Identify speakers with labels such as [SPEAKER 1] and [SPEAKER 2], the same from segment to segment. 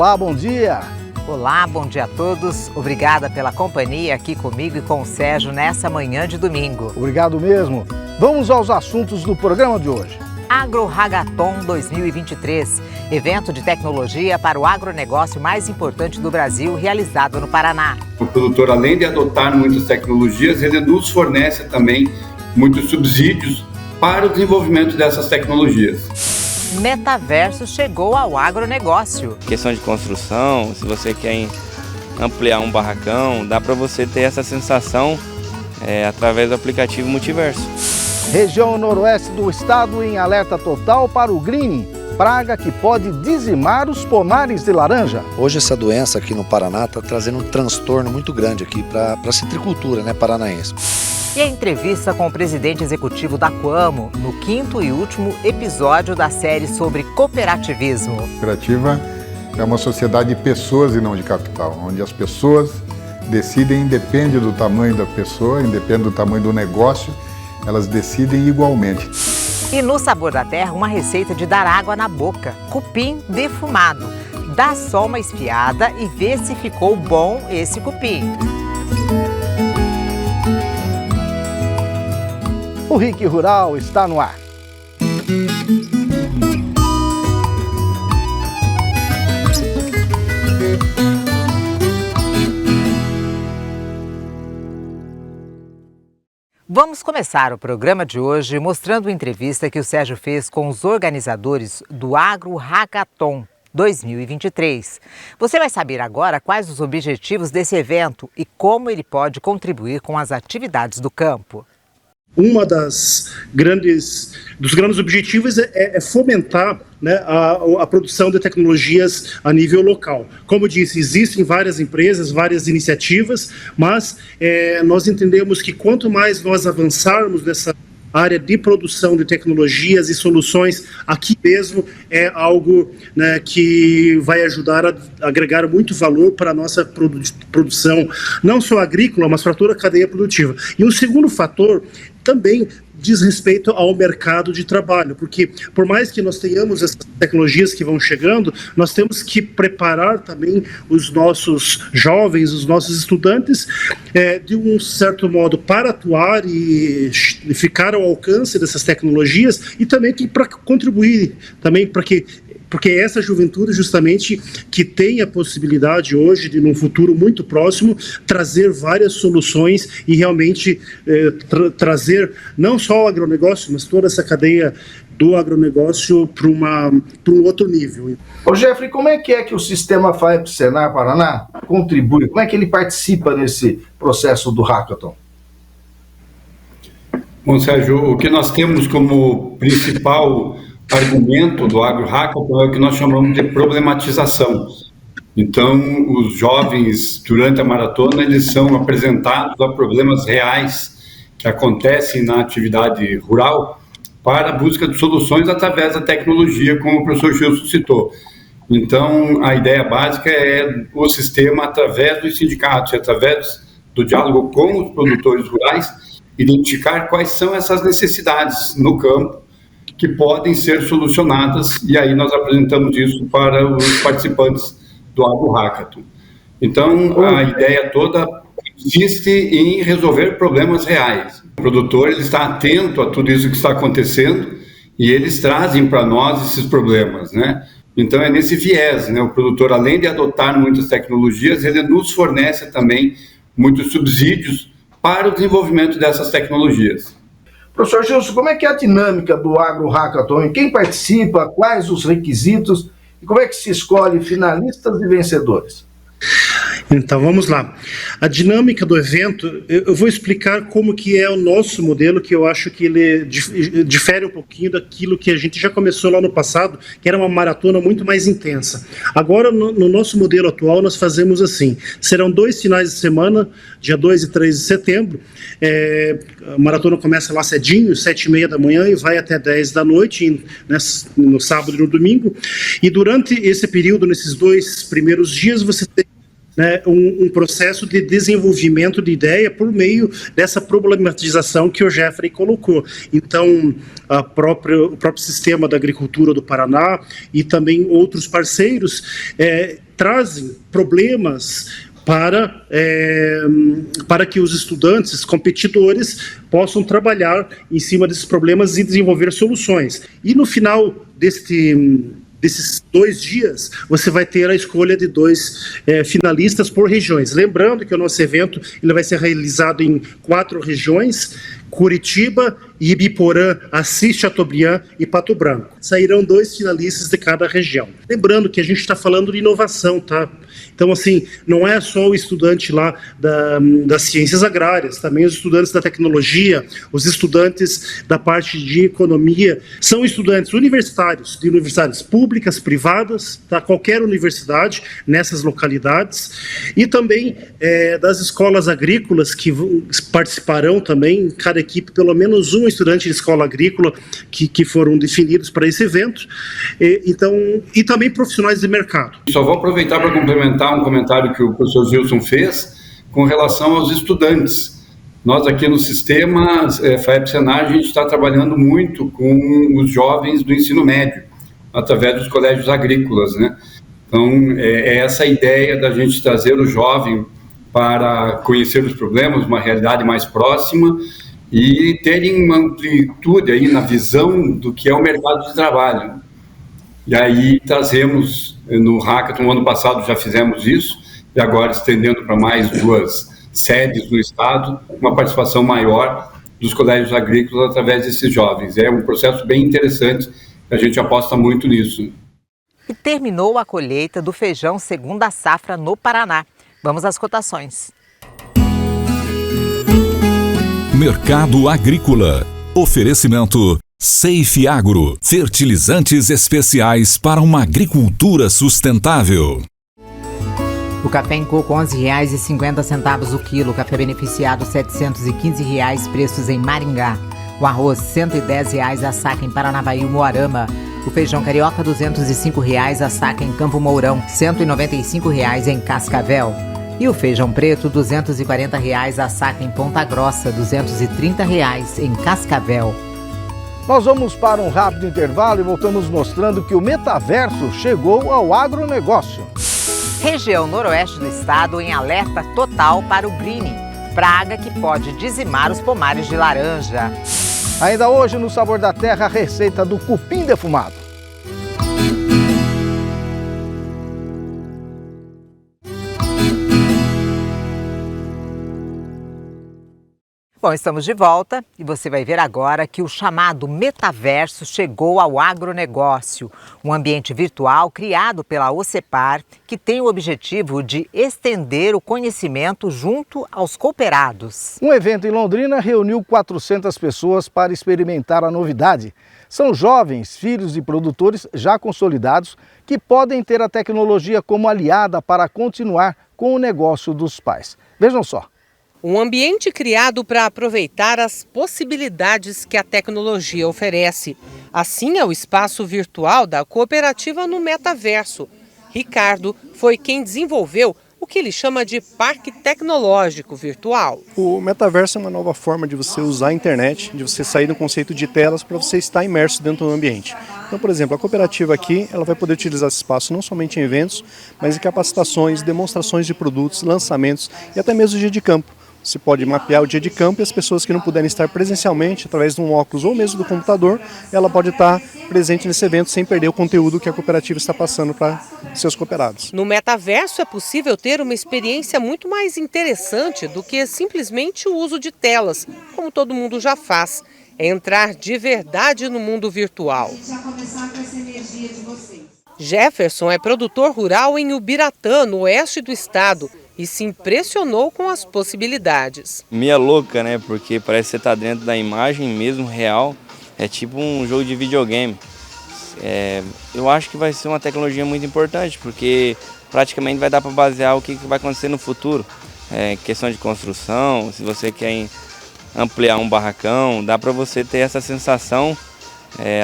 [SPEAKER 1] Olá, bom dia.
[SPEAKER 2] Olá, bom dia a todos. Obrigada pela companhia aqui comigo e com o Sérgio nessa manhã de domingo.
[SPEAKER 1] Obrigado mesmo. Vamos aos assuntos do programa de hoje.
[SPEAKER 2] Agro Hackathon 2023, evento de tecnologia para o agronegócio mais importante do Brasil, realizado no Paraná.
[SPEAKER 3] O produtor, além de adotar muitas tecnologias, ele nos fornece também muitos subsídios para o desenvolvimento dessas tecnologias.
[SPEAKER 2] Metaverso chegou ao agronegócio.
[SPEAKER 4] Questão de construção, se você quer ampliar um barracão, dá para você ter essa sensação através do aplicativo Multiverso.
[SPEAKER 1] Região noroeste do estado em alerta total para o greening, praga que pode dizimar os pomares de laranja.
[SPEAKER 5] Hoje essa doença aqui no Paraná está trazendo um transtorno muito grande aqui para a citricultura paranaense.
[SPEAKER 2] E a entrevista com o presidente executivo da Coamo, no 5º e último episódio da série sobre cooperativismo.
[SPEAKER 6] A cooperativa é uma sociedade de pessoas e não de capital, onde as pessoas decidem, independe do tamanho da pessoa, independe do tamanho do negócio, elas decidem igualmente.
[SPEAKER 2] E no Sabor da Terra, uma receita de dar água na boca, cupim defumado. Dá só uma espiada e vê se ficou bom esse cupim.
[SPEAKER 1] O RIC Rural está no ar.
[SPEAKER 2] Vamos começar o programa de hoje mostrando uma entrevista que o Sérgio fez com os organizadores do Agro Hackathon 2023. Você vai saber agora quais os objetivos desse evento e como ele pode contribuir com as atividades do campo.
[SPEAKER 7] Uma dos grandes objetivos é fomentar a produção de tecnologias a nível local. Como eu disse, existem várias empresas, várias iniciativas, mas nós entendemos que quanto mais nós avançarmos nessa área de produção de tecnologias e soluções aqui mesmo, é algo que vai ajudar a agregar muito valor para a nossa produção, não só agrícola, mas para toda a cadeia produtiva. E um segundo fator também diz respeito ao mercado de trabalho, porque por mais que nós tenhamos essas tecnologias que vão chegando, nós temos que preparar também os nossos jovens, os nossos estudantes, de um certo modo para atuar e ficar ao alcance dessas tecnologias e também para contribuir, também porque é essa juventude justamente que tem a possibilidade hoje de, num futuro muito próximo, trazer várias soluções e realmente trazer não só o agronegócio, mas toda essa cadeia do agronegócio para um outro nível.
[SPEAKER 8] Ô Jeffrey, como é que o sistema FAEP Senar Paraná contribui? Como é que ele participa nesse processo do Hackathon?
[SPEAKER 3] Bom, Sérgio, o que nós temos como principal argumento do Agro Hackathon é o que nós chamamos de problematização. Então, os jovens, durante a maratona, eles são apresentados a problemas reais que acontecem na atividade rural para a busca de soluções através da tecnologia, como o professor Gilson citou. Então, a ideia básica é o sistema, através dos sindicatos e através do diálogo com os produtores rurais, identificar quais são essas necessidades no campo que podem ser solucionadas, e aí nós apresentamos isso para os participantes do Agro Hackathon. Então, a ideia toda consiste em resolver problemas reais. O produtor ele está atento a tudo isso que está acontecendo e eles trazem para nós esses problemas, Então, é nesse viés, O produtor, além de adotar muitas tecnologias, ele nos fornece também muitos subsídios para o desenvolvimento dessas tecnologias.
[SPEAKER 8] Professor Gilson, como é que é a dinâmica do Agro Hackathon? Quem participa, quais os requisitos e como é que se escolhe finalistas e vencedores?
[SPEAKER 7] Então, vamos lá. A dinâmica do evento, eu vou explicar como que é o nosso modelo, que eu acho que ele difere um pouquinho daquilo que a gente já começou lá no passado, que era uma maratona muito mais intensa. Agora, no nosso modelo atual, nós fazemos assim, serão 2 finais de semana, dia 2 e 3 de setembro, a maratona começa lá cedinho, 7h30 da manhã, e vai até 10 da noite, no sábado e no domingo, e durante esse período, nesses 2 primeiros dias, você tem né, um processo de desenvolvimento de ideia por meio dessa problematização que o Jeffrey colocou. Então, o próprio sistema da agricultura do Paraná e também outros parceiros trazem problemas para que os estudantes, competidores, possam trabalhar em cima desses problemas e desenvolver soluções. E no final desses 2 dias, você vai ter a escolha de 2 finalistas por regiões. Lembrando que o nosso evento ele vai ser realizado em 4 regiões: Curitiba, Ibiporã, Assis, Chateaubriand e Pato Branco. Sairão 2 finalistas de cada região. Lembrando que a gente está falando de inovação, tá? Então, assim, não é só o estudante lá das ciências agrárias, também os estudantes da tecnologia, os estudantes da parte de economia, são estudantes universitários, de universidades públicas, privadas, tá? Qualquer universidade nessas localidades, e também das escolas agrícolas que participarão também, cada equipe, pelo menos um estudante de escola agrícola que foram definidos para esse evento, e também profissionais de mercado.
[SPEAKER 3] Só vou aproveitar para complementar um comentário que o professor Gilson fez com relação aos estudantes. Nós aqui no sistema FAEP-Senar, a gente está trabalhando muito com os jovens do ensino médio, através dos colégios agrícolas, né? Então, é essa a ideia da gente trazer o jovem para conhecer os problemas, uma realidade mais próxima, e terem uma amplitude aí na visão do que é o mercado de trabalho. E aí trazemos no Hackathon, no ano passado já fizemos isso, e agora estendendo para mais 2 sedes no estado, uma participação maior dos colégios agrícolas através desses jovens. É um processo bem interessante, a gente aposta muito nisso.
[SPEAKER 2] E terminou a colheita do feijão segunda safra no Paraná. Vamos às cotações.
[SPEAKER 9] Mercado Agrícola. Oferecimento Safe Agro. Fertilizantes especiais para uma agricultura sustentável.
[SPEAKER 2] O café em coco R$ 11,50 o quilo. Café beneficiado R$ 715, preços em Maringá. O arroz R$ 110 a saca em Paranavaí, Moarama. O feijão carioca R$ 205 a saca em Campo Mourão, R$ 195 em Cascavel. E o feijão preto, R$ 240 a saca em Ponta Grossa, R$ 230 em Cascavel.
[SPEAKER 1] Nós vamos para um rápido intervalo e voltamos mostrando que o metaverso chegou ao agronegócio.
[SPEAKER 2] Região noroeste do estado em alerta total para o greening, praga que pode dizimar os pomares de laranja.
[SPEAKER 1] Ainda hoje, no Sabor da Terra, a receita do cupim defumado.
[SPEAKER 2] Bom, estamos de volta e você vai ver agora que o chamado metaverso chegou ao agronegócio, um ambiente virtual criado pela OCEPAR que tem o objetivo de estender o conhecimento junto aos cooperados.
[SPEAKER 1] Um evento em Londrina reuniu 400 pessoas para experimentar a novidade. São jovens, filhos de produtores já consolidados que podem ter a tecnologia como aliada para continuar com o negócio dos pais. Vejam só.
[SPEAKER 10] Um ambiente criado para aproveitar as possibilidades que a tecnologia oferece. Assim é o espaço virtual da cooperativa no metaverso. Ricardo foi quem desenvolveu o que ele chama de parque tecnológico virtual.
[SPEAKER 11] O metaverso é uma nova forma de você usar a internet, de você sair do conceito de telas para você estar imerso dentro do ambiente. Então, por exemplo, a cooperativa aqui ela vai poder utilizar esse espaço não somente em eventos, mas em capacitações, demonstrações de produtos, lançamentos e até mesmo dia de campo. Você pode mapear o dia de campo e as pessoas que não puderem estar presencialmente, através de um óculos ou mesmo do computador, ela pode estar presente nesse evento sem perder o conteúdo que a cooperativa está passando para seus cooperados.
[SPEAKER 10] No metaverso é possível ter uma experiência muito mais interessante do que simplesmente o uso de telas, como todo mundo já faz. É entrar de verdade no mundo virtual. Jefferson é produtor rural em Ubiratã, no oeste do estado, e se impressionou com as possibilidades.
[SPEAKER 4] Meia louca, né? Porque parece que você está dentro da imagem mesmo, real. É tipo um jogo de videogame. Eu acho que vai ser uma tecnologia muito importante, porque praticamente vai dar para basear o que vai acontecer no futuro. Questão de construção, se você quer ampliar um barracão, dá para você ter essa sensação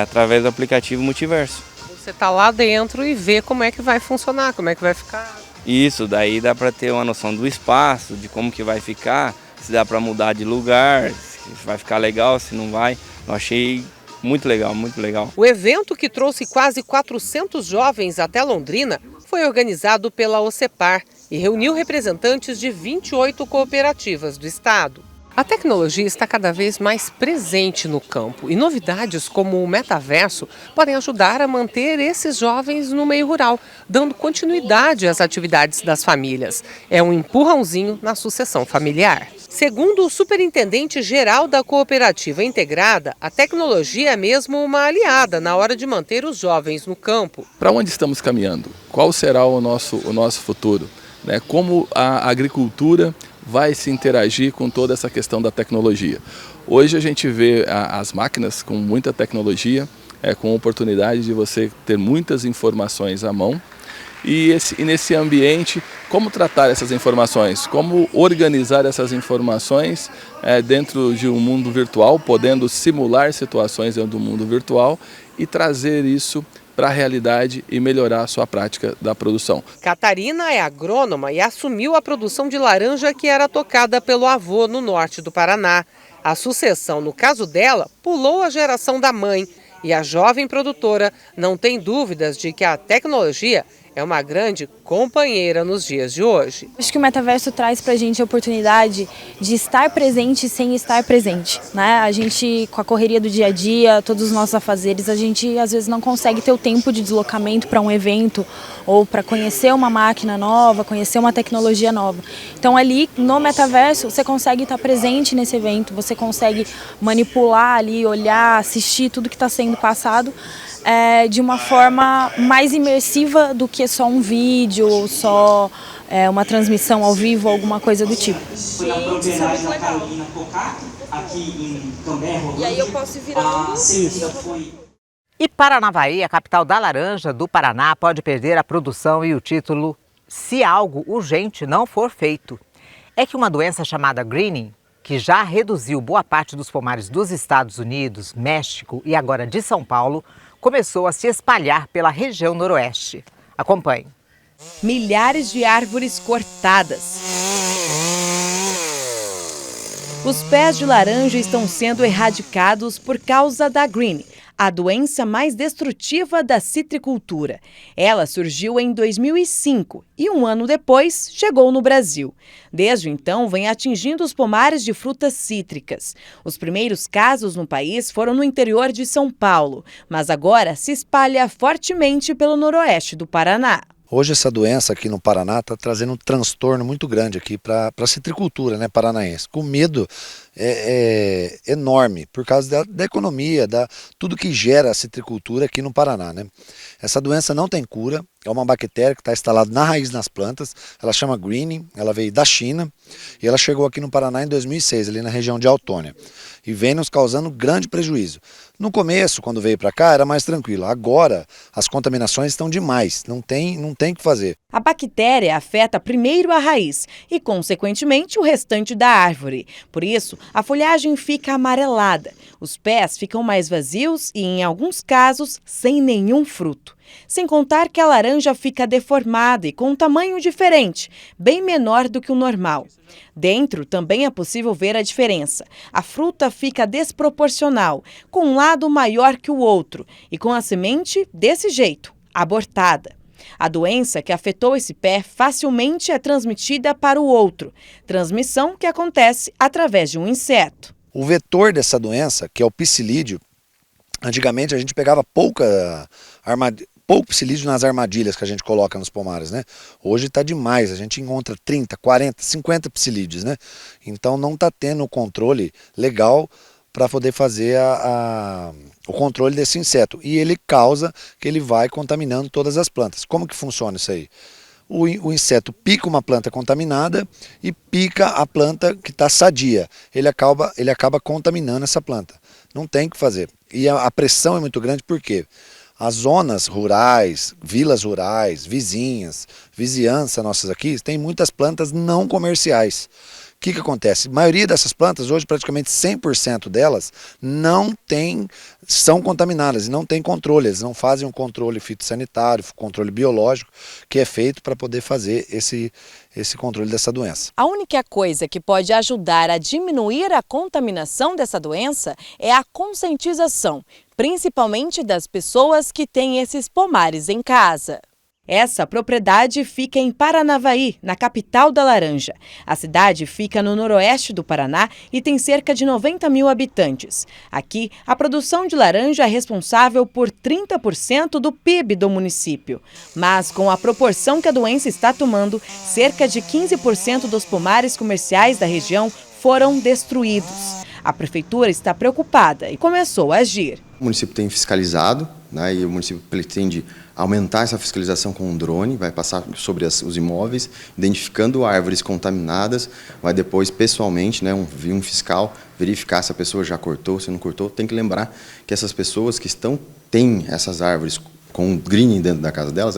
[SPEAKER 4] através do aplicativo Multiverso.
[SPEAKER 10] Você está lá dentro e vê como é que vai funcionar, como é que vai ficar.
[SPEAKER 4] Isso, daí dá para ter uma noção do espaço, de como que vai ficar, se dá para mudar de lugar, se vai ficar legal, se não vai. Eu achei muito legal, muito legal.
[SPEAKER 10] O evento, que trouxe quase 400 jovens até Londrina, foi organizado pela OCEPAR e reuniu representantes de 28 cooperativas do estado. A tecnologia está cada vez mais presente no campo e novidades como o metaverso podem ajudar a manter esses jovens no meio rural, dando continuidade às atividades das famílias. É um empurrãozinho na sucessão familiar. Segundo o superintendente-geral da Cooperativa Integrada, a tecnologia é mesmo uma aliada na hora de manter os jovens no campo.
[SPEAKER 12] Para onde estamos caminhando? Qual será o nosso futuro? Como a agricultura vai se interagir com toda essa questão da tecnologia? Hoje a gente vê as máquinas com muita tecnologia, com a oportunidade de você ter muitas informações à mão. E nesse ambiente, como tratar essas informações? Como organizar essas informações dentro de um mundo virtual, podendo simular situações dentro do mundo virtual e trazer isso para a realidade e melhorar a sua prática da produção.
[SPEAKER 10] Catarina é agrônoma e assumiu a produção de laranja que era tocada pelo avô no norte do Paraná. A sucessão, no caso dela, pulou a geração da mãe e a jovem produtora não tem dúvidas de que a tecnologia é uma grande companheira nos dias de hoje.
[SPEAKER 13] Acho que o metaverso traz para a gente a oportunidade de estar presente sem estar presente, né? A gente, com a correria do dia a dia, todos os nossos afazeres, a gente às vezes não consegue ter o tempo de deslocamento para um evento ou para conhecer uma máquina nova, conhecer uma tecnologia nova. Então ali no metaverso você consegue estar presente nesse evento, você consegue manipular ali, olhar, assistir tudo que está sendo passado de uma forma mais imersiva do que só um vídeo ou só uma transmissão ao vivo ou alguma coisa do tipo.
[SPEAKER 14] Foi a propriedade da Carolina Cocato, aqui em Cambé, Rolândia. E aí eu posso ir virando isso.
[SPEAKER 2] E Paranavaí, a capital da laranja do Paraná, pode perder a produção e o título se algo urgente não for feito. É que uma doença chamada greening, que já reduziu boa parte dos pomares dos Estados Unidos, México e agora de São Paulo, começou a se espalhar pela região noroeste. Acompanhe.
[SPEAKER 15] Milhares de árvores cortadas. Os pés de laranja estão sendo erradicados por causa da greening, a doença mais destrutiva da citricultura. Ela surgiu em 2005 e um ano depois chegou no Brasil. Desde então, vem atingindo os pomares de frutas cítricas. Os primeiros casos no país foram no interior de São Paulo, mas agora se espalha fortemente pelo noroeste do Paraná.
[SPEAKER 5] Hoje essa doença aqui no Paraná está trazendo um transtorno muito grande aqui para a citricultura, né, paranaense. Com medo enorme por causa da economia, tudo que gera a citricultura aqui no Paraná, né? Essa doença não tem cura, é uma bactéria que está instalada na raiz das plantas, ela chama greening, ela veio da China e ela chegou aqui no Paraná em 2006, ali na região de Autônia, e vem nos causando grande prejuízo. No começo, quando veio para cá, era mais tranquilo, agora as contaminações estão demais, não tem o que fazer.
[SPEAKER 15] A bactéria afeta primeiro a raiz e, consequentemente, o restante da árvore. Por isso, a folhagem fica amarelada, os pés ficam mais vazios e, em alguns casos, sem nenhum fruto. Sem contar que a laranja fica deformada e com um tamanho diferente, bem menor do que o normal. Dentro também é possível ver a diferença. A fruta fica desproporcional, com um lado maior que o outro e com a semente desse jeito, abortada. A doença que afetou esse pé facilmente é transmitida para o outro, transmissão que acontece através de um inseto.
[SPEAKER 5] O vetor dessa doença, que é o psilídeo, antigamente a gente pegava pouco psilídeo nas armadilhas que a gente coloca nos pomares, né? Hoje está demais, a gente encontra 30, 40, 50 psilídeos, né? Então não está tendo o controle legal para poder fazer o controle desse inseto. E ele causa que ele vai contaminando todas as plantas. Como que funciona isso aí? O inseto pica uma planta contaminada e pica a planta que está sadia. Ele acaba contaminando essa planta. Não tem o que fazer. E a pressão é muito grande, por quê? As zonas rurais, vilas rurais, vizinhança nossas aqui, tem muitas plantas não comerciais, que acontece? A maioria dessas plantas, hoje praticamente 100% delas, são contaminadas e não tem controle, eles não fazem um controle fitossanitário, controle biológico, que é feito para poder fazer esse controle dessa doença.
[SPEAKER 15] A única coisa que pode ajudar a diminuir a contaminação dessa doença é a conscientização, principalmente das pessoas que têm esses pomares em casa. Essa propriedade fica em Paranavaí, na capital da laranja. A cidade fica no noroeste do Paraná e tem cerca de 90 mil habitantes. Aqui, a produção de laranja é responsável por 30% do PIB do município. Mas, com a proporção que a doença está tomando, cerca de 15% dos pomares comerciais da região foram destruídos. A prefeitura está preocupada e começou a agir.
[SPEAKER 16] O município tem fiscalizado, né, e o município pretende aumentar essa fiscalização com um drone, vai passar sobre os imóveis, identificando árvores contaminadas, vai depois pessoalmente, né, vir um fiscal verificar se a pessoa já cortou, se não cortou. Tem que lembrar que essas pessoas que têm essas árvores com greening dentro da casa delas,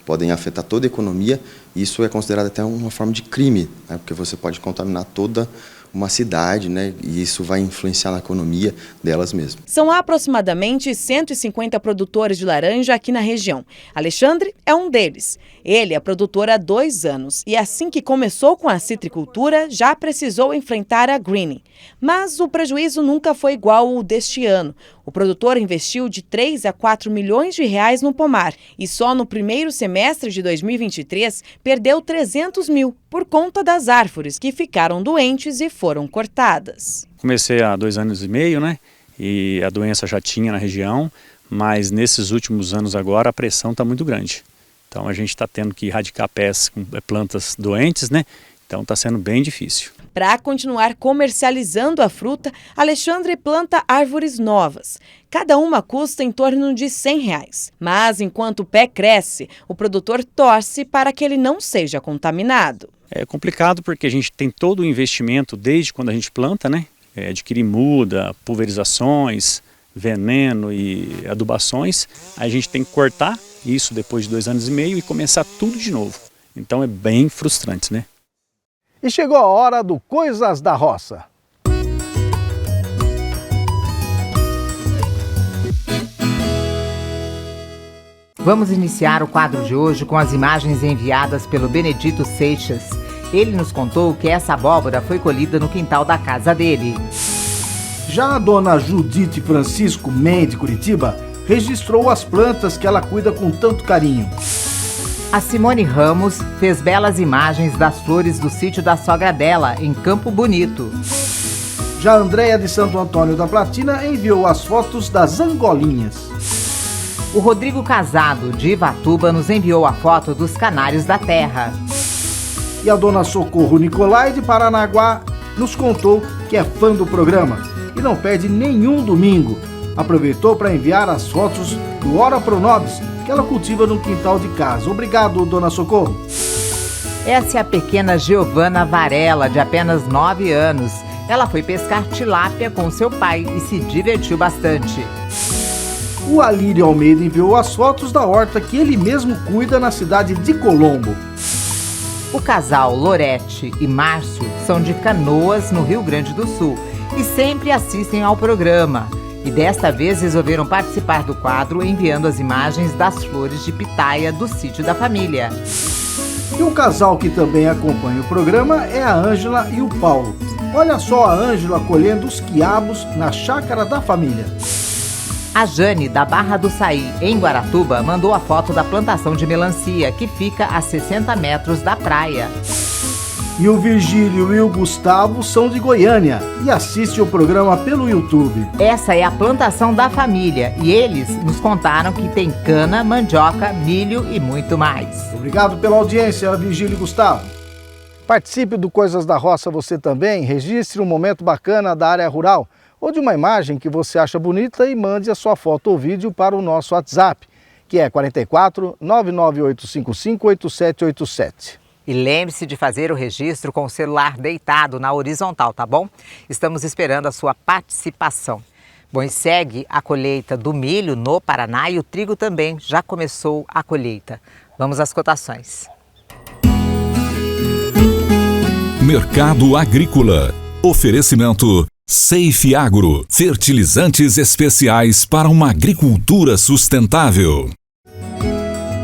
[SPEAKER 16] podem afetar toda a economia, e isso é considerado até uma forma de crime, né, porque você pode contaminar toda uma cidade, né, e isso vai influenciar na economia delas mesmas.
[SPEAKER 15] São aproximadamente 150 produtores de laranja aqui na região. Alexandre é um deles. Ele é produtor há 2 anos e assim que começou com a citricultura, já precisou enfrentar a greening. Mas o prejuízo nunca foi igual ao deste ano. O produtor investiu de 3 a 4 milhões de reais no pomar e só no primeiro semestre de 2023 perdeu 300 mil por conta das árvores que ficaram doentes e foram cortadas.
[SPEAKER 17] Comecei há 2 anos e meio, né? E a doença já tinha na região, mas nesses últimos anos agora a pressão está muito grande. Então a gente está tendo que erradicar pés com plantas doentes, né? Então está sendo bem difícil.
[SPEAKER 15] Para continuar comercializando a fruta, Alexandre planta árvores novas. Cada uma custa em torno de R$100. Mas enquanto o pé cresce, o produtor torce para que ele não seja contaminado.
[SPEAKER 17] É complicado porque a gente tem todo o investimento desde quando a gente planta, né? Adquirir muda, pulverizações, veneno e adubações. Aí a gente tem que cortar isso depois de 2 anos e meio e começar tudo de novo. Então é bem frustrante, né?
[SPEAKER 1] E chegou a hora do Coisas da Roça.
[SPEAKER 2] Vamos iniciar o quadro de hoje com as imagens enviadas pelo Benedito Seixas. Ele nos contou que essa abóbora foi colhida no quintal da casa dele.
[SPEAKER 1] Já a dona Judite Francisco Mendes Curitiba registrou as plantas que ela cuida com tanto carinho.
[SPEAKER 2] A Simone Ramos fez belas imagens das flores do sítio da sogra dela, em Campo Bonito.
[SPEAKER 1] Já a Andréia de Santo Antônio da Platina enviou as fotos das angolinhas.
[SPEAKER 2] O Rodrigo Casado, de Ivatuba, nos enviou a foto dos canários da terra.
[SPEAKER 1] E a dona Socorro Nicolai, de Paranaguá, nos contou que é fã do programa e não perde nenhum domingo. Aproveitou para enviar as fotos do Ora Pronobis, que ela cultiva no quintal de casa. Obrigado, dona Socorro.
[SPEAKER 2] Essa é a pequena Giovana Varela, de apenas 9 anos. Ela foi pescar tilápia com seu pai e se divertiu bastante.
[SPEAKER 1] O Alírio Almeida enviou as fotos da horta que ele mesmo cuida na cidade de Colombo.
[SPEAKER 2] O casal Lorete e Márcio são de Canoas, no Rio Grande do Sul, e sempre assistem ao programa. E desta vez resolveram participar do quadro enviando as imagens das flores de pitaia do sítio da família.
[SPEAKER 1] E um casal que também acompanha o programa é a Ângela e o Paulo. Olha só a Ângela colhendo os quiabos na chácara da família.
[SPEAKER 2] A Jane, da Barra do Saí, em Guaratuba, mandou a foto da plantação de melancia, que fica a 60 metros da praia.
[SPEAKER 1] E o Virgílio e o Gustavo são de Goiânia e assistem o programa pelo YouTube.
[SPEAKER 2] Essa é a plantação da família e eles nos contaram que tem cana, mandioca, milho e muito mais.
[SPEAKER 1] Obrigado pela audiência, Virgílio e Gustavo. Participe do Coisas da Roça você também, registre um momento bacana da área rural ou de uma imagem que você acha bonita e mande a sua foto ou vídeo para o nosso WhatsApp, que é 44 99855 8787.
[SPEAKER 2] E lembre-se de fazer o registro com o celular deitado na horizontal, tá bom? Estamos esperando a sua participação. Bom, e segue a colheita do milho no Paraná e o trigo também já começou a colheita. Vamos às cotações.
[SPEAKER 9] Mercado Agrícola. Oferecimento Safe Agro. Fertilizantes especiais para uma agricultura sustentável.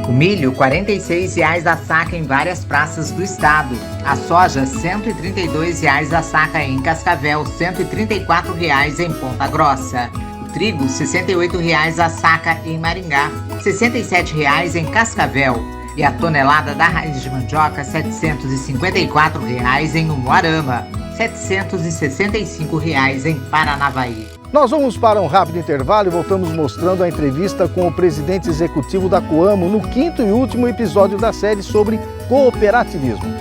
[SPEAKER 2] O milho, R$ 46,00 a saca em várias praças do estado. A soja, R$ 132,00 a saca em Cascavel, R$ 134,00 em Ponta Grossa. O trigo, R$ 68,00 a saca em Maringá, R$ 67,00 em Cascavel. E a tonelada da raiz de mandioca, R$ 754,00 em Umuarama, R$ 765,00 em Paranavaí.
[SPEAKER 1] Nós vamos para um rápido intervalo e voltamos mostrando a entrevista com o presidente executivo da Coamo no 5º e último episódio da série sobre cooperativismo.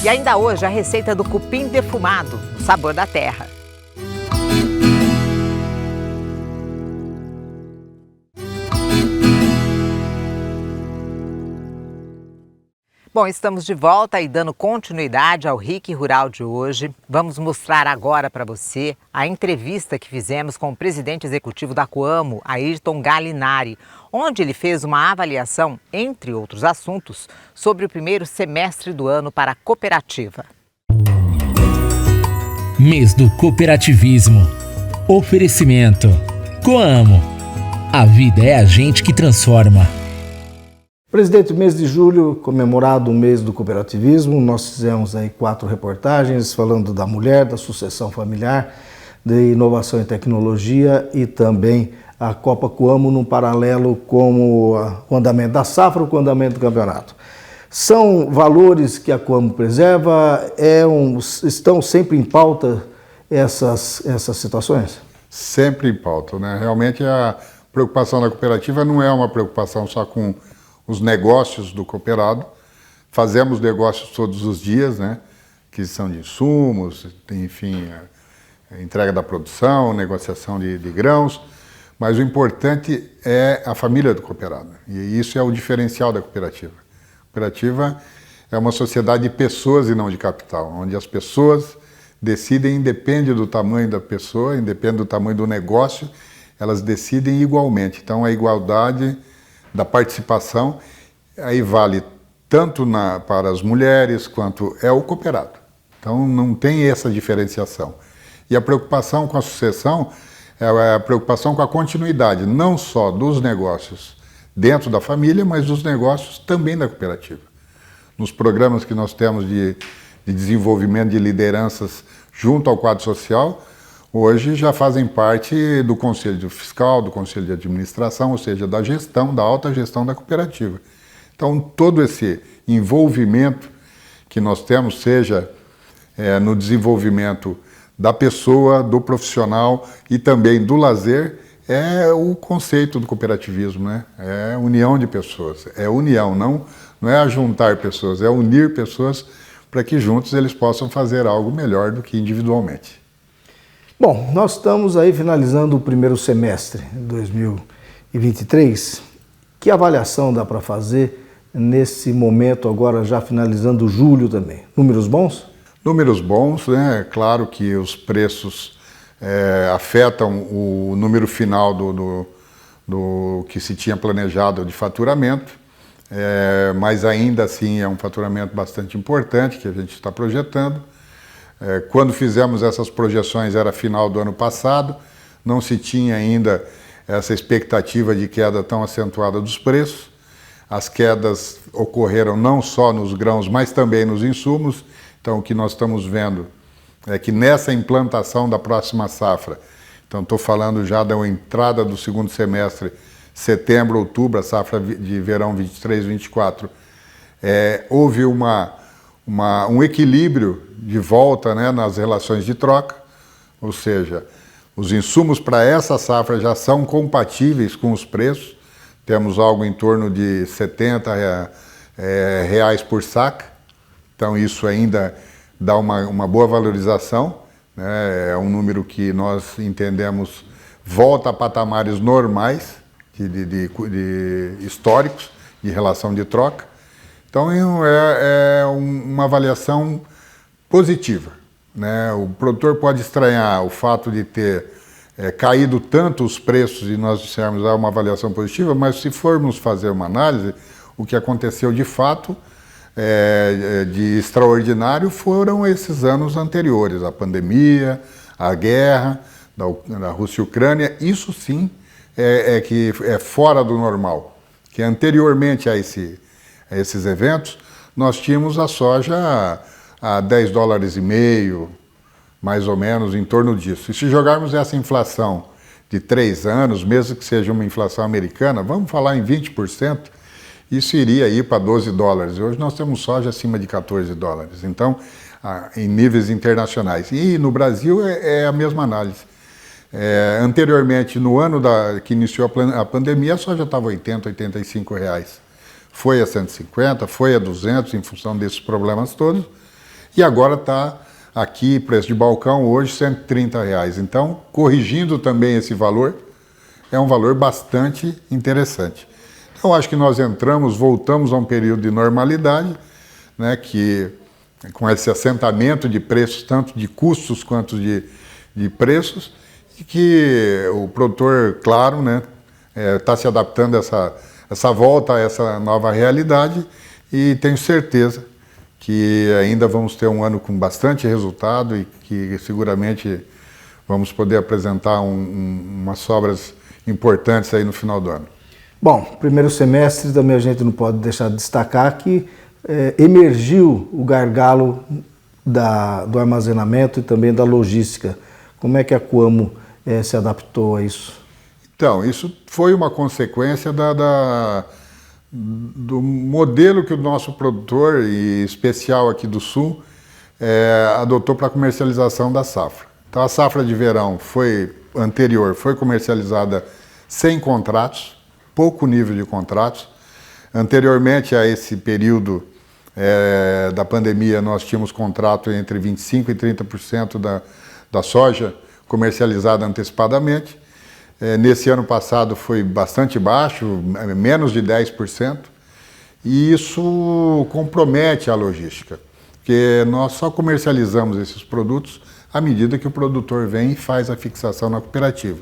[SPEAKER 2] E ainda hoje a receita do cupim defumado, o sabor da terra. Bom, estamos de volta e dando continuidade ao RIC Rural de hoje. Vamos mostrar agora para você a entrevista que fizemos com o presidente executivo da Coamo, Ayrton Galinari, onde ele fez uma avaliação, entre outros assuntos, sobre o primeiro semestre do ano para a cooperativa.
[SPEAKER 18] Mês do cooperativismo. Oferecimento. Coamo. A vida é a gente que transforma.
[SPEAKER 1] Presidente, mês de julho, comemorado o mês do cooperativismo, nós fizemos aí 4 reportagens falando da mulher, da sucessão familiar, de inovação e tecnologia e também a Copa Coamo num paralelo com o andamento da safra, com o andamento do campeonato. São valores que a Coamo preserva, estão sempre em pauta essas situações?
[SPEAKER 6] Sempre em pauta, né? Realmente a preocupação da cooperativa não é uma preocupação só com os negócios do cooperado. Fazemos negócios todos os dias, né? Aquisição de insumos, enfim, a entrega da produção, negociação de grãos, mas o importante é a família do cooperado, e isso é o diferencial da cooperativa. A cooperativa é uma sociedade de pessoas e não de capital, onde as pessoas decidem, independe do tamanho da pessoa, independe do tamanho do negócio, elas decidem igualmente. Então a igualdade da participação, aí vale tanto para as mulheres quanto é o cooperado. Então não tem essa diferenciação. E a preocupação com a sucessão é a preocupação com a continuidade, não só dos negócios dentro da família, mas dos negócios também da cooperativa. Nos programas que nós temos de desenvolvimento de lideranças junto ao quadro social, hoje já fazem parte do Conselho Fiscal, do Conselho de Administração, ou seja, da gestão, da alta gestão da cooperativa. Então, todo esse envolvimento que nós temos, seja no desenvolvimento da pessoa, do profissional e também do lazer, é o conceito do cooperativismo, né? É união de pessoas, é união, não é ajuntar pessoas, é unir pessoas para que juntos eles possam fazer algo melhor do que individualmente.
[SPEAKER 1] Bom, nós estamos aí finalizando o primeiro semestre de 2023. Que avaliação dá para fazer nesse momento agora, já finalizando julho também? Números bons? Números bons, né? É claro que os preços afetam o número final do que se tinha planejado de faturamento, mas ainda assim é um faturamento bastante importante que a gente está projetando. Quando fizemos essas projeções era final do ano passado, não se tinha ainda essa expectativa de queda tão acentuada dos preços. As quedas ocorreram não só nos grãos, mas também nos insumos. Então o que nós estamos vendo é que nessa implantação da próxima safra, então estou falando já da entrada do segundo semestre, setembro, outubro, a safra de verão 23-24, houve um equilíbrio de volta, né, nas relações de troca, ou seja, os insumos para essa safra já são compatíveis com os preços, temos algo em torno de R$70 por saca, então isso ainda dá uma boa valorização, né, é um número que nós entendemos volta a patamares normais, de históricos, de relação de troca. Então é uma avaliação positiva, né? O produtor pode estranhar o fato de ter caído tanto os preços e nós dissermos uma avaliação positiva, mas se formos fazer uma análise, o que aconteceu de fato
[SPEAKER 6] de extraordinário foram esses anos anteriores, a pandemia, a guerra da Rússia e Ucrânia. Isso sim que é fora do normal, que anteriormente a esses eventos nós tínhamos a soja a $10,5, mais ou menos, em torno disso. E se jogarmos essa inflação de 3 anos, mesmo que seja uma inflação americana, vamos falar em 20%, isso iria ir para $12. Hoje nós temos soja acima de $14. Então, em níveis internacionais. E no Brasil é a mesma análise. Anteriormente, no ano que iniciou a pandemia, a soja estava R$80, R$85. Foi a 150, foi a 200 em função desses problemas todos. E agora está aqui, preço de balcão, hoje R$130. Então, corrigindo também esse valor, é um valor bastante interessante. Então, acho que nós voltamos a um período de normalidade, né, que com esse assentamento de preços, tanto de custos quanto de preços, e que o produtor, claro, né, está se adaptando a essa volta a essa nova realidade, e tenho certeza que ainda vamos ter um ano com bastante resultado e que seguramente vamos poder apresentar umas sobras importantes aí no final do ano.
[SPEAKER 1] Bom, primeiro semestre também a gente não pode deixar de destacar que emergiu o gargalo do armazenamento e também da logística. Como é que a Coamo se adaptou a isso?
[SPEAKER 6] Então, isso foi uma consequência do modelo que o nosso produtor, e especial aqui do Sul, adotou para a comercialização da safra. Então, a safra de verão anterior foi comercializada sem contratos, pouco nível de contratos. Anteriormente a esse período da pandemia, nós tínhamos contrato entre 25% e 30% da soja comercializada antecipadamente. Nesse ano passado foi bastante baixo, menos de 10%, e isso compromete a logística, porque nós só comercializamos esses produtos à medida que o produtor vem e faz a fixação na cooperativa.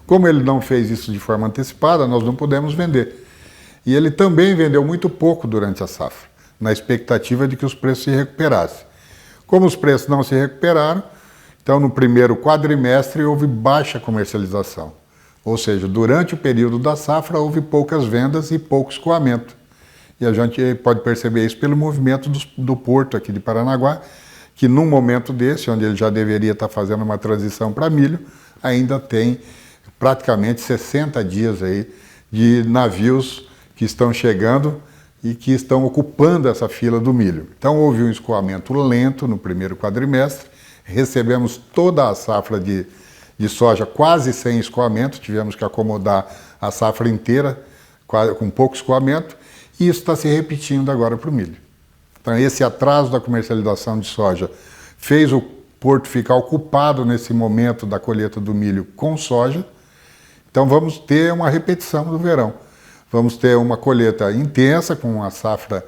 [SPEAKER 6] Como ele não fez isso de forma antecipada, nós não pudemos vender. E ele também vendeu muito pouco durante a safra, na expectativa de que os preços se recuperassem. Como os preços não se recuperaram, então no primeiro quadrimestre houve baixa comercialização. Ou seja, durante o período da safra houve poucas vendas e pouco escoamento. E a gente pode perceber isso pelo movimento do porto aqui de Paranaguá, que num momento desse, onde ele já deveria estar fazendo uma transição para milho, ainda tem praticamente 60 dias aí de navios que estão chegando e que estão ocupando essa fila do milho. Então houve um escoamento lento no primeiro quadrimestre, recebemos toda a safra de soja quase sem escoamento, tivemos que acomodar a safra inteira com pouco escoamento, e isso está se repetindo agora para o milho. Então esse atraso da comercialização de soja fez o porto ficar ocupado nesse momento da colheita do milho com soja. Então vamos ter uma repetição do verão. Vamos ter uma colheita intensa com a safra,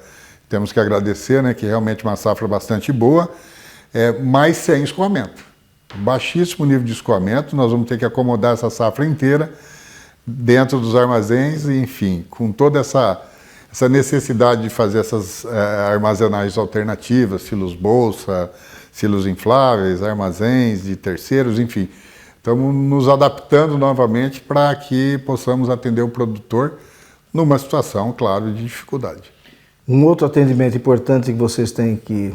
[SPEAKER 6] temos que agradecer, né, que realmente é uma safra bastante boa, mas sem escoamento. Baixíssimo nível de escoamento, nós vamos ter que acomodar essa safra inteira dentro dos armazéns, e, enfim, com toda essa necessidade de fazer essas armazenagens alternativas, silos bolsa, silos infláveis, armazéns de terceiros, enfim. Estamos nos adaptando novamente para que possamos atender o produtor numa situação, claro, de dificuldade.
[SPEAKER 1] Um outro atendimento importante que vocês têm que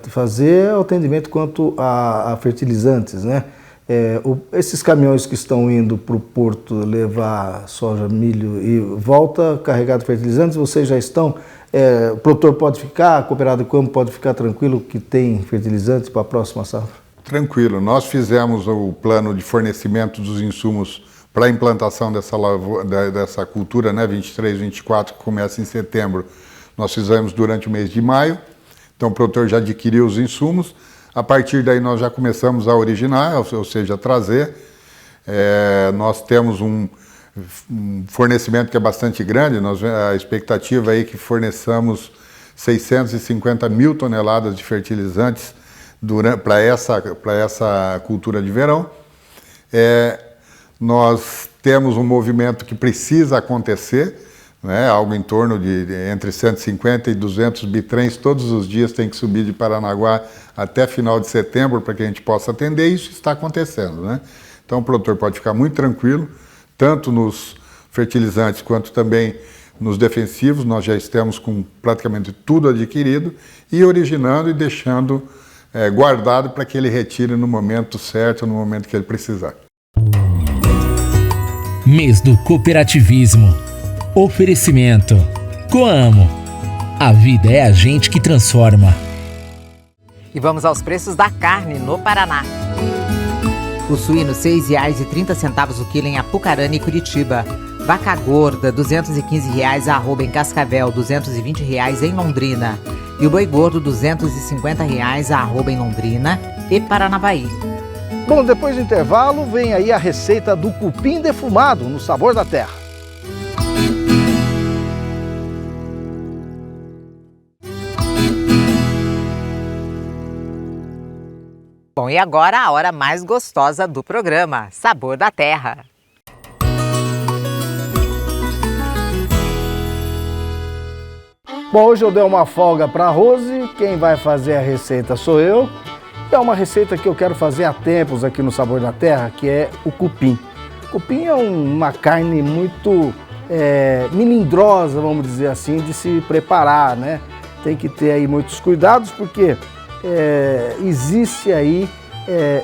[SPEAKER 1] fazer é o atendimento quanto a fertilizantes, né? Esses caminhões que estão indo para o porto levar soja, milho e volta carregado de fertilizantes, vocês já estão? O produtor pode ficar, a cooperada de Coamo pode ficar tranquilo que tem fertilizantes para a próxima safra?
[SPEAKER 6] Tranquilo. Nós fizemos o plano de fornecimento dos insumos para a implantação dessa cultura, né, 23, 24, que começa em setembro. Nós fizemos durante o mês de maio, então o produtor já adquiriu os insumos. A partir daí nós já começamos a originar, ou seja, a trazer. Nós temos um fornecimento que é bastante grande, a expectativa é que forneçamos 650 mil toneladas de fertilizantes para essa cultura de verão. Nós temos um movimento que precisa acontecer, né? Algo em torno de entre 150 e 200 bitrens todos os dias tem que subir de Paranaguá até final de setembro para que a gente possa atender, e isso está acontecendo, né? Então o produtor pode ficar muito tranquilo, tanto nos fertilizantes quanto também nos defensivos. Nós já estamos com praticamente tudo adquirido e originando e deixando guardado para que ele retire no momento certo, no momento que ele precisar.
[SPEAKER 18] Mês do Cooperativismo. Oferecimento. Coamo. A vida é a gente que transforma.
[SPEAKER 2] E vamos aos preços da carne no Paraná. O suíno, R$ 6,30 o quilo em Apucarana e Curitiba. Vaca gorda, R$ 215 a arroba em Cascavel, R$ 220 em Londrina. E o boi gordo, R$ 250 a arroba em Londrina e Paranavaí.
[SPEAKER 1] Bom, depois do intervalo, vem aí a receita do cupim defumado no Sabor da Terra.
[SPEAKER 2] Bom, e agora a hora mais gostosa do programa, Sabor da Terra.
[SPEAKER 1] Bom, hoje eu dei uma folga para a Rose, quem vai fazer a receita sou eu. É uma receita que eu quero fazer há tempos aqui no Sabor da Terra, que é o cupim. O cupim é uma carne muito melindrosa, vamos dizer assim, de se preparar, né? Tem que ter aí muitos cuidados, porque existe aí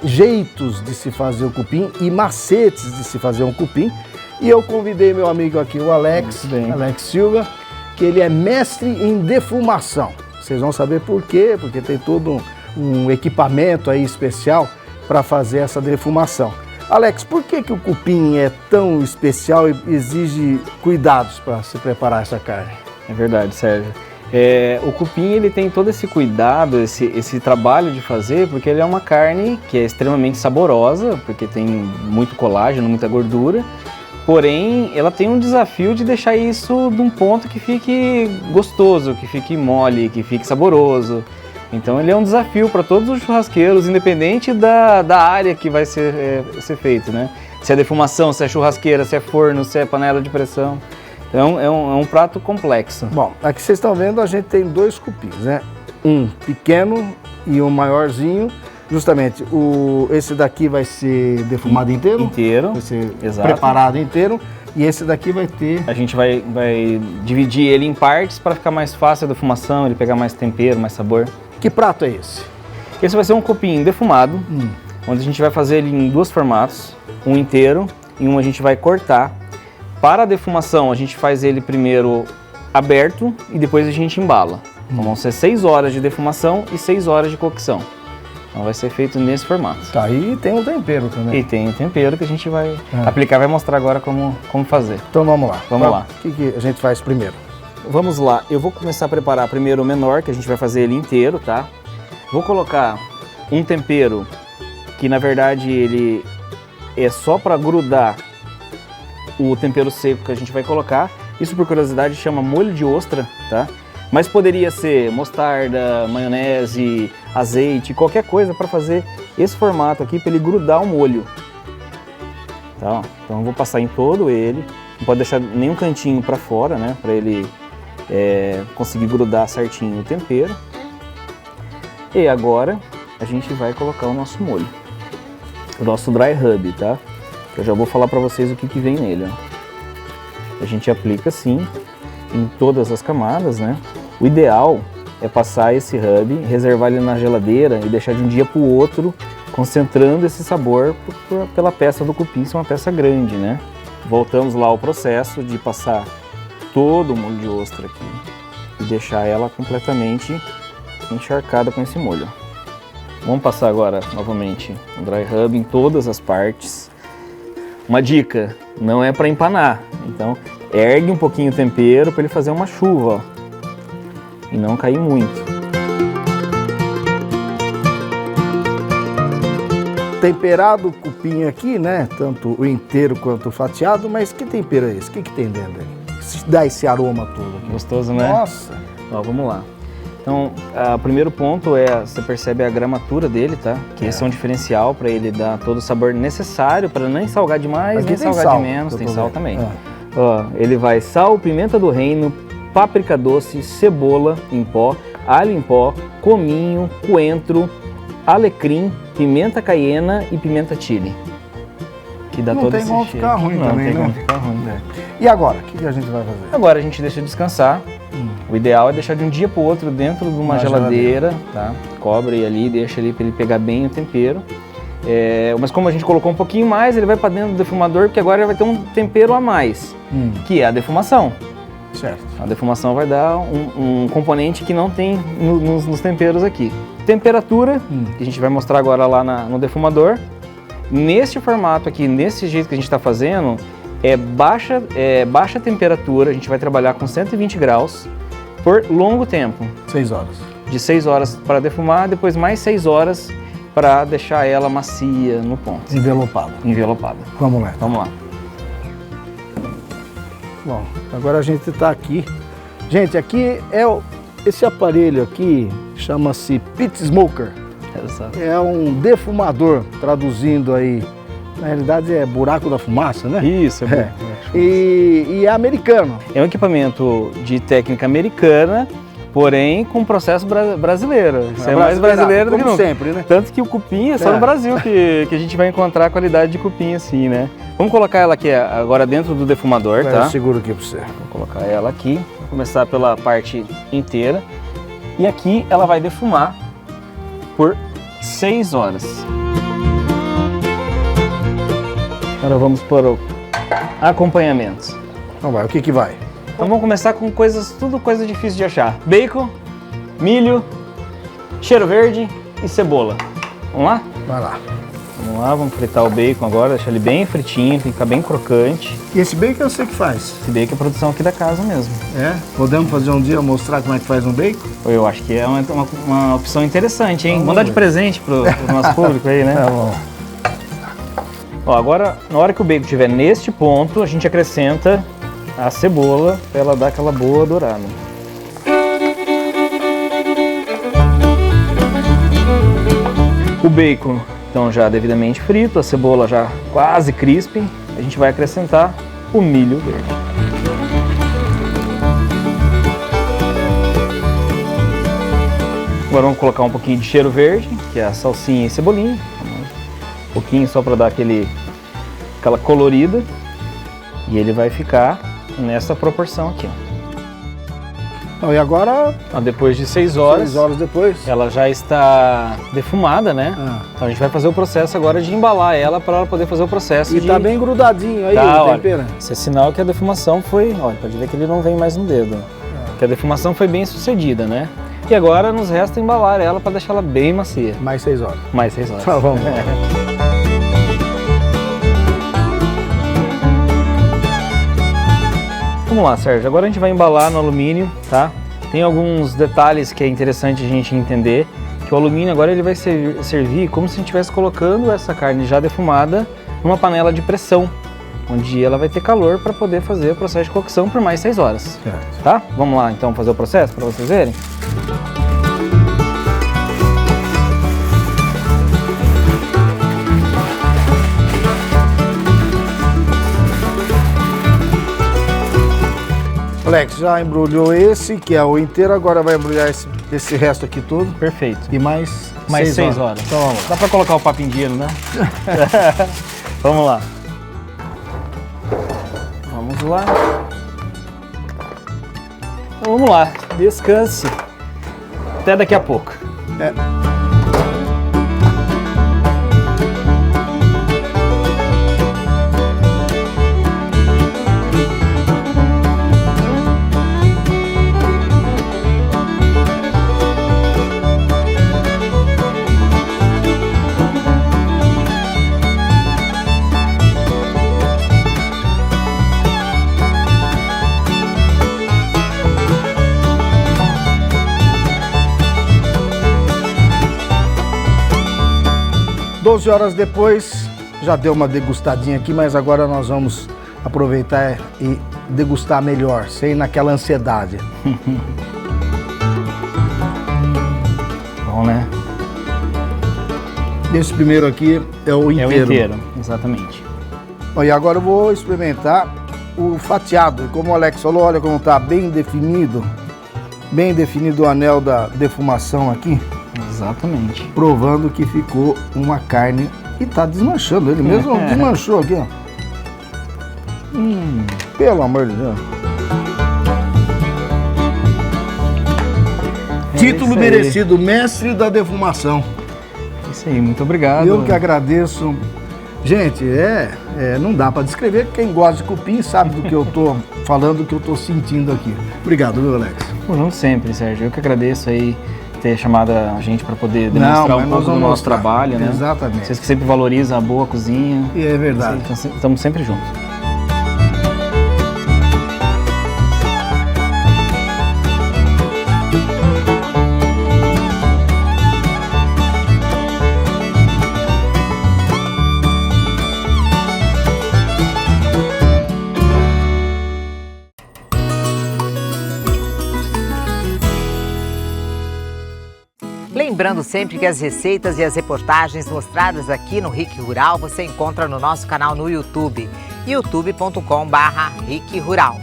[SPEAKER 1] jeitos de se fazer o cupim e macetes de se fazer um cupim. E eu convidei meu amigo aqui, o Alex Silva, que ele é mestre em defumação. Vocês vão saber por quê, porque tem todo um equipamento aí especial para fazer essa defumação. Alex, por que o cupim é tão especial e exige cuidados para se preparar essa carne?
[SPEAKER 19] É verdade, Sérgio. O cupim ele tem todo esse cuidado, esse trabalho de fazer, porque ele é uma carne que é extremamente saborosa, porque tem muito colágeno, muita gordura, porém ela tem um desafio de deixar isso de um ponto que fique gostoso, que fique mole, que fique saboroso. Então ele é um desafio para todos os churrasqueiros, independente da área que vai ser feito, né? Se é defumação, se é churrasqueira, se é forno, se é panela de pressão. Então é um prato complexo.
[SPEAKER 1] Bom, aqui vocês estão vendo, a gente tem dois cupins, né? Um pequeno e um maiorzinho. Justamente, esse daqui vai ser defumado inteiro.
[SPEAKER 19] Inteiro,
[SPEAKER 1] vai ser
[SPEAKER 19] exato.
[SPEAKER 1] Preparado inteiro. E esse daqui vai ter...
[SPEAKER 19] A gente vai dividir ele em partes para ficar mais fácil a defumação, ele pegar mais tempero, mais sabor.
[SPEAKER 1] Que prato é esse?
[SPEAKER 19] Esse vai ser um cupim defumado, onde a gente vai fazer ele em dois formatos, um inteiro e um a gente vai cortar. Para a defumação, a gente faz ele primeiro aberto e depois a gente embala. Então vão ser 6 horas de defumação e 6 horas de cocção. Então vai ser feito nesse formato.
[SPEAKER 1] Tá, e tem um tempero também.
[SPEAKER 19] E tem um tempero que a gente vai aplicar, vai mostrar agora como fazer.
[SPEAKER 1] Então vamos lá.
[SPEAKER 19] Vamos lá.
[SPEAKER 1] O que a gente faz primeiro?
[SPEAKER 19] Vamos lá, eu vou começar a preparar primeiro o menor, que a gente vai fazer ele inteiro, tá? Vou colocar um tempero que na verdade ele é só para grudar o tempero seco que a gente vai colocar. Isso por curiosidade chama molho de ostra, tá? Mas poderia ser mostarda, maionese, azeite, qualquer coisa para fazer esse formato aqui para ele grudar o molho. Tá? Então eu vou passar em todo ele, não pode deixar nenhum cantinho para fora, né? Para ele conseguir grudar certinho o tempero. E agora a gente vai colocar o nosso molho, o nosso dry rub, tá? Eu já vou falar para vocês o que vem nele, ó. A gente aplica assim em todas as camadas, né? O ideal é passar esse rub, reservar ele na geladeira e deixar de um dia para o outro, concentrando esse sabor pela peça do cupim, isso é uma peça grande, né? Voltamos lá ao processo de passar todo o molho de ostra aqui e deixar ela completamente encharcada com esse molho. Vamos passar agora novamente o dry rub em todas as partes. Uma dica, não é para empanar, então ergue um pouquinho o tempero para ele fazer uma chuva, ó, e não cair muito.
[SPEAKER 1] Temperado o cupim aqui, né? Tanto o inteiro quanto o fatiado, mas que tempero é esse? O que tem dentro dele? Que dá esse aroma todo aqui?
[SPEAKER 19] Gostoso, né?
[SPEAKER 1] Nossa!
[SPEAKER 19] Ó, vamos lá. Então, o primeiro ponto você percebe a gramatura dele, tá? Que esse é um diferencial para ele dar todo o sabor necessário para nem salgar demais, nem salgar de menos, tem sal também. Ó, ele vai sal, pimenta do reino, páprica doce, cebola em pó, alho em pó, cominho, coentro, alecrim, pimenta caiena e pimenta chile. Que dá
[SPEAKER 1] não
[SPEAKER 19] todo
[SPEAKER 1] tem
[SPEAKER 19] esse
[SPEAKER 1] como
[SPEAKER 19] cheiro.
[SPEAKER 1] ficar ruim
[SPEAKER 19] não
[SPEAKER 1] também,
[SPEAKER 19] tem
[SPEAKER 1] né?
[SPEAKER 19] como ficar ruim, né?
[SPEAKER 1] E agora, o que a gente vai fazer?
[SPEAKER 19] Agora a gente deixa descansar. O ideal é deixar de um dia para o outro dentro de uma geladeira, tá? Cobre ali, deixa ali para ele pegar bem o tempero. Mas como a gente colocou um pouquinho mais, ele vai para dentro do defumador, porque agora ele vai ter um tempero a mais, que é a defumação.
[SPEAKER 1] Certo.
[SPEAKER 19] A defumação vai dar um componente que não tem nos temperos aqui. Temperatura, que a gente vai mostrar agora lá no defumador. Neste formato aqui, nesse jeito que a gente está fazendo, é baixa temperatura, a gente vai trabalhar com 120 graus por longo tempo.
[SPEAKER 1] 6 horas.
[SPEAKER 19] De 6 horas para defumar, depois mais 6 horas para deixar ela macia no ponto.
[SPEAKER 1] Envelopada.
[SPEAKER 19] Envelopada.
[SPEAKER 1] Vamos lá.
[SPEAKER 19] Vamos lá.
[SPEAKER 1] Bom, agora a gente está aqui. Gente, aqui esse aparelho aqui chama-se Pit Smoker. É um defumador, traduzindo aí. Na realidade é buraco da fumaça, né?
[SPEAKER 19] Isso,
[SPEAKER 1] E é americano.
[SPEAKER 19] É um equipamento de técnica americana, porém com processo brasileiro. Isso é mais brasileiro do que nunca.
[SPEAKER 1] Sempre, né?
[SPEAKER 19] Tanto que o cupim é só no Brasil que a gente vai encontrar a qualidade de cupim assim, né? Vamos colocar ela aqui agora dentro do defumador, tá?
[SPEAKER 1] Eu seguro aqui para você.
[SPEAKER 19] Vou colocar ela aqui, vou começar pela parte inteira. E aqui ela vai defumar por 6 horas. Agora vamos para o acompanhamento.
[SPEAKER 1] Então vai, o que vai?
[SPEAKER 19] Então vamos começar com tudo coisa difícil de achar. Bacon, milho, cheiro verde e cebola. Vamos lá?
[SPEAKER 1] Vai lá.
[SPEAKER 19] Vamos lá, vamos fritar o bacon agora, deixar ele bem fritinho, ficar bem crocante.
[SPEAKER 1] E esse bacon eu sei que faz?
[SPEAKER 19] Esse bacon é produção aqui da casa mesmo.
[SPEAKER 1] É? Podemos fazer um dia mostrar como é que faz um bacon?
[SPEAKER 19] Eu acho que é uma opção interessante, hein? Mandar de presente pro nosso público aí, né?
[SPEAKER 1] Tá bom.
[SPEAKER 19] Ó, agora, na hora que o bacon estiver neste ponto, a gente acrescenta a cebola para ela dar aquela boa dourada. O bacon, então, já devidamente frito, a cebola já quase crispy, a gente vai acrescentar o milho verde. Agora vamos colocar um pouquinho de cheiro verde, que é a salsinha e cebolinha. Um pouquinho só para dar aquela colorida. E ele vai ficar nessa proporção aqui, ó.
[SPEAKER 1] Então, e agora?
[SPEAKER 19] Depois de 6 horas.
[SPEAKER 1] 6 horas depois.
[SPEAKER 19] Ela já está defumada, né? Então a gente vai fazer o processo agora de embalar ela para ela poder fazer o processo
[SPEAKER 1] E tá bem grudadinho aí o tempero.
[SPEAKER 19] Esse é sinal que a defumação foi... Olha, pode ver que ele não vem mais no dedo. Que a defumação foi bem sucedida, né? E agora nos resta embalar ela para deixar ela bem macia.
[SPEAKER 1] Mais 6 horas.
[SPEAKER 19] Mais 6 horas.
[SPEAKER 1] Tá, vamos.
[SPEAKER 19] Vamos lá, Sérgio. Agora a gente vai embalar no alumínio, tá? Tem alguns detalhes que é interessante a gente entender. Que o alumínio agora ele vai servir como se a gente estivesse colocando essa carne já defumada numa panela de pressão, onde ela vai ter calor para poder fazer o processo de cocção por mais 6 horas.
[SPEAKER 1] Certo.
[SPEAKER 19] Tá? Vamos lá então fazer o processo para vocês verem?
[SPEAKER 1] Alex, já embrulhou esse, que é o inteiro, agora vai embrulhar esse resto aqui todo.
[SPEAKER 19] Perfeito.
[SPEAKER 1] E mais
[SPEAKER 19] 6 horas.
[SPEAKER 1] Então vamos lá.
[SPEAKER 19] Dá pra colocar o papo inteiro, né? Vamos lá. Vamos lá. Então vamos lá. Descanse. Até daqui a pouco.
[SPEAKER 1] Doze horas depois, já deu uma degustadinha aqui, mas agora nós vamos aproveitar e degustar melhor, sem naquela ansiedade.
[SPEAKER 19] Bom, né?
[SPEAKER 1] Esse primeiro aqui é o inteiro.
[SPEAKER 19] É o inteiro, exatamente.
[SPEAKER 1] Bom, e agora eu vou experimentar o fatiado. E como o Alex falou, olha como está bem definido o anel da defumação aqui.
[SPEAKER 19] Exatamente.
[SPEAKER 1] Provando que ficou uma carne e está desmanchando. Ele mesmo desmanchou aqui, ó. Pelo amor de Deus. Título merecido, mestre da defumação.
[SPEAKER 19] Isso aí, muito obrigado.
[SPEAKER 1] Eu que agradeço. Gente, não dá para descrever. Quem gosta de cupim sabe do que eu tô falando, do que eu tô sentindo aqui. Obrigado, viu, Alex?
[SPEAKER 19] Junto sempre, Sérgio. Eu que agradeço aí ter chamado a gente para poder demonstrar um pouco do nosso trabalho, né?
[SPEAKER 1] Exatamente.
[SPEAKER 19] Vocês que sempre valorizam a boa cozinha.
[SPEAKER 1] E é verdade.
[SPEAKER 19] Estamos sempre juntos.
[SPEAKER 2] Lembrando sempre que as receitas e as reportagens mostradas aqui no RIC Rural você encontra no nosso canal no YouTube, youtube.com/RICRural.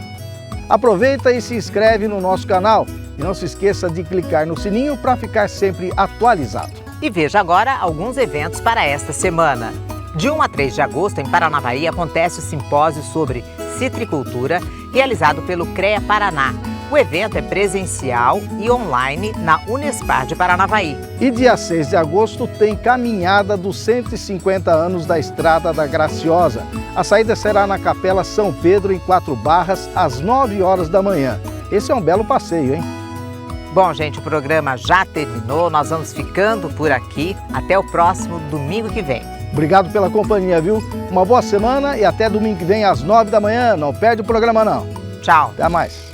[SPEAKER 1] Aproveita e se inscreve no nosso canal e não se esqueça de clicar no sininho para ficar sempre atualizado.
[SPEAKER 2] E veja agora alguns eventos para esta semana. De 1 a 3 de agosto, em Paranavaí, acontece o simpósio sobre citricultura realizado pelo CREA Paraná. O evento é presencial e online na Unespar de Paranavaí.
[SPEAKER 1] E dia 6 de agosto tem caminhada dos 150 anos da Estrada da Graciosa. A saída será na Capela São Pedro, em 4 Barras, às 9 horas da manhã. Esse é um belo passeio, hein?
[SPEAKER 2] Bom, gente, o programa já terminou. Nós vamos ficando por aqui. Até o próximo domingo que vem.
[SPEAKER 1] Obrigado pela companhia, viu? Uma boa semana e até domingo que vem às 9 da manhã. Não perde o programa, não.
[SPEAKER 2] Tchau.
[SPEAKER 1] Até mais.